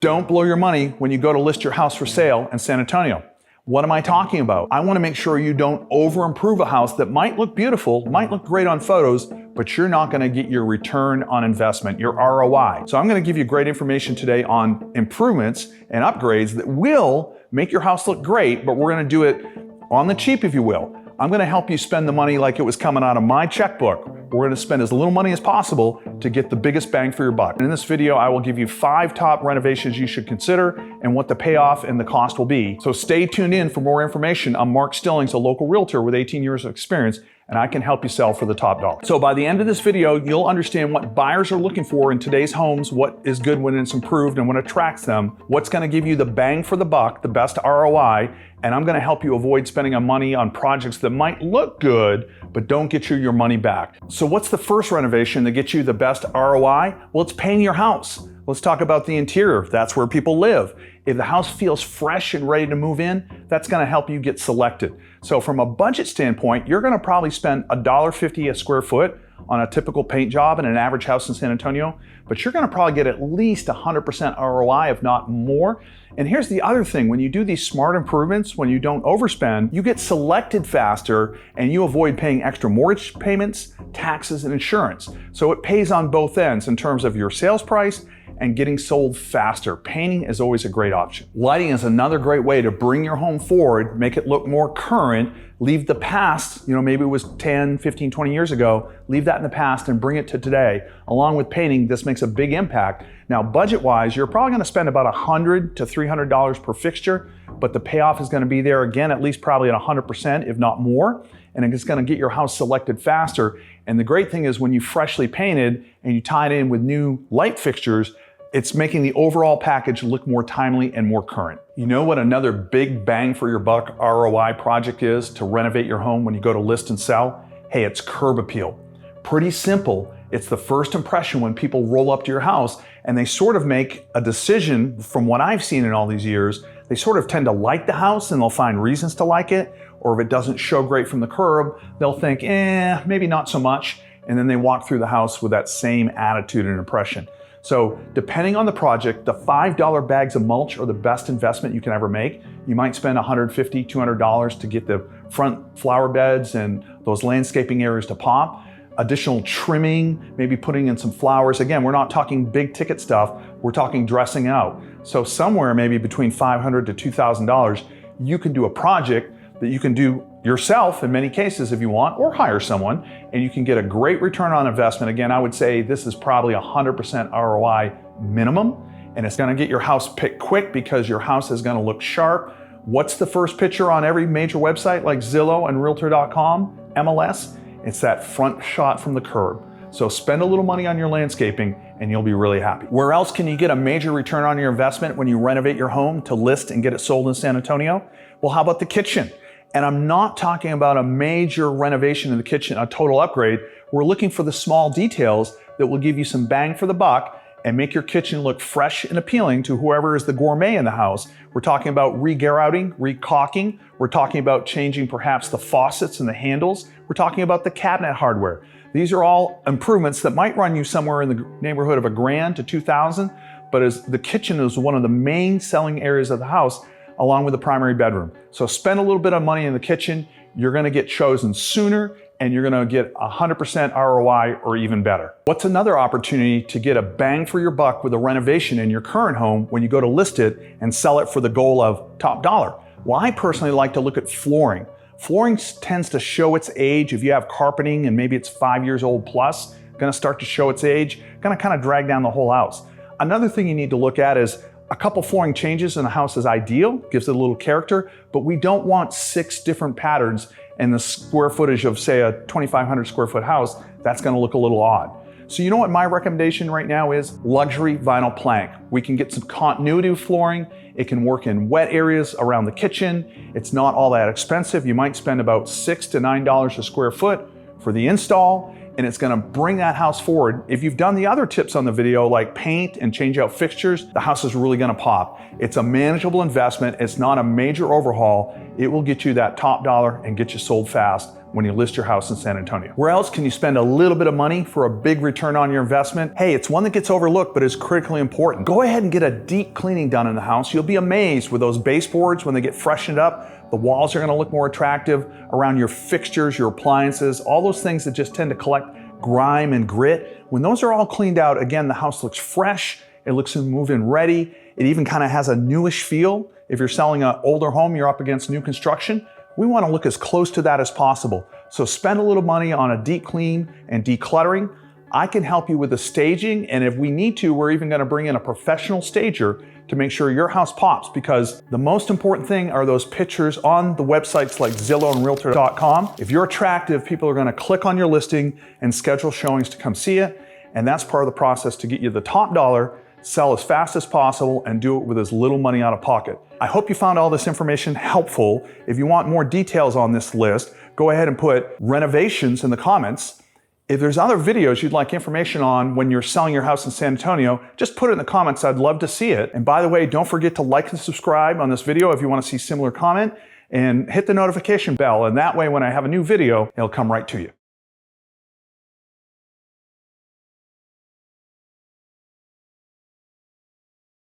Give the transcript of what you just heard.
Don't blow your money when you go to list your house for sale in San Antonio. What am I talking about? I want to make sure you don't over-improve a house that might look beautiful, might look great on photos, but you're not going to get your return on investment, your ROI. So I'm going to give you great information today on improvements and upgrades that will make your house look great, but we're going to do it on the cheap, if you will. I'm going to help you spend the money like it was coming out of my checkbook. We're going to spend as little money as possible to get the biggest bang for your buck. And in this video, I will give you 5 top renovations you should consider and what the payoff and the cost will be. So stay tuned in for more information. I'm Mark Stillings, a local realtor with 18 years of experience, and I can help you sell for the top dollar. So by the end of this video, you'll understand what buyers are looking for in today's homes, what is good when it's improved and what attracts them, what's going to give you the bang for the buck, the best ROI, and I'm going to help you avoid spending money on projects that might look good, but don't get you your money back. So what's the first renovation that gets you the best ROI? Well, it's painting your house. Let's talk about the interior. That's where people live. If the house feels fresh and ready to move in, that's going to help you get selected. So from a budget standpoint, you're going to probably spend $1.50 a square foot on a typical paint job in an average house in San Antonio, but you're going to probably get at least 100% ROI, if not more. And here's the other thing, when you do these smart improvements, when you don't overspend, you get selected faster and you avoid paying extra mortgage payments, taxes, and insurance. So it pays on both ends in terms of your sales price and getting sold faster. Painting is always a great option. Lighting is another great way to bring your home forward, make it look more current, leave the past, maybe it was 10, 15, 20 years ago, leave that in the past and bring it to today. Along with painting, this makes a big impact. Now, budget-wise, you're probably gonna spend about $100 to $300 per fixture, but the payoff is gonna be there again, at least probably at 100%, if not more, and it's gonna get your house selected faster. And the great thing is when you freshly painted and you tie it in with new light fixtures, it's making the overall package look more timely and more current. You know what another big bang for your buck ROI project is to renovate your home when you go to list and sell? Hey, it's curb appeal. Pretty simple. It's the first impression when people roll up to your house and they sort of make a decision. From what I've seen in all these years, they sort of tend to like the house and they'll find reasons to like it, or if it doesn't show great from the curb, they'll think, maybe not so much, and then they walk through the house with that same attitude and impression. So depending on the project, the $5 bags of mulch are the best investment you can ever make. You might spend $150, $200 to get the front flower beds and those landscaping areas to pop. Additional trimming, maybe putting in some flowers. Again, we're not talking big ticket stuff, we're talking dressing out. So somewhere maybe between $500 to $2,000, you can do a project that you can do yourself in many cases if you want, or hire someone, and you can get a great return on investment. Again, I would say this is probably 100% ROI minimum, and it's gonna get your house picked quick because your house is gonna look sharp. What's the first picture on every major website like Zillow and Realtor.com, MLS? It's that front shot from the curb. So spend a little money on your landscaping and you'll be really happy. Where else can you get a major return on your investment when you renovate your home to list and get it sold in San Antonio? Well, how about the kitchen? And I'm not talking about a major renovation in the kitchen, a total upgrade. We're looking for the small details that will give you some bang for the buck and make your kitchen look fresh and appealing to whoever is the gourmet in the house. We're talking about re-grouting, re-caulking. We're talking about changing perhaps the faucets and the handles. We're talking about the cabinet hardware. These are all improvements that might run you somewhere in the neighborhood of $1,000 to $2,000, but as the kitchen is one of the main selling areas of the house, along with the primary bedroom. So spend a little bit of money in the kitchen, you're gonna get chosen sooner, and you're gonna get 100% ROI or even better. What's another opportunity to get a bang for your buck with a renovation in your current home when you go to list it and sell it for the goal of top dollar? Well, I personally like to look at flooring. Flooring tends to show its age. If you have carpeting and maybe it's 5 years old plus, gonna start to show its age, gonna kind of drag down the whole house. Another thing you need to look at is a couple flooring changes in the house is ideal, gives it a little character, but we don't want 6 different patterns in the square footage of, say, a 2,500 square foot house. That's gonna look a little odd. So you know what my recommendation right now is? Luxury vinyl plank. We can get some continuity with flooring. It can work in wet areas around the kitchen. It's not all that expensive. You might spend about $6 to $9 a square foot for the install, and it's gonna bring that house forward. If you've done the other tips on the video, like paint and change out fixtures, the house is really gonna pop. It's a manageable investment. It's not a major overhaul. It will get you that top dollar and get you sold fast when you list your house in San Antonio. Where else can you spend a little bit of money for a big return on your investment? Hey, it's one that gets overlooked, but is critically important. Go ahead and get a deep cleaning done in the house. You'll be amazed with those baseboards when they get freshened up. The walls are gonna look more attractive around your fixtures, your appliances, all those things that just tend to collect grime and grit. When those are all cleaned out, again, the house looks fresh, it looks move-in ready. It even kind of has a newish feel. If you're selling an older home, you're up against new construction. We want to look as close to that as possible. So spend a little money on a deep clean and decluttering. I can help you with the staging, and if we need to, we're even going to bring in a professional stager to make sure your house pops, because the most important thing are those pictures on the websites like Zillow and Realtor.com. If you're attractive, people are going to click on your listing and schedule showings to come see it, and that's part of the process to get you the top dollar, sell as fast as possible, and do it with as little money out of pocket. I hope you found all this information helpful. If you want more details on this list, go ahead and put Renovations in the comments. If there's other videos you'd like information on when you're selling your house in San Antonio, just put it in the comments. I'd love to see it. And by the way, don't forget to like and subscribe on this video if you want to see similar comment, and hit the notification bell. And that way, when I have a new video, it'll come right to you.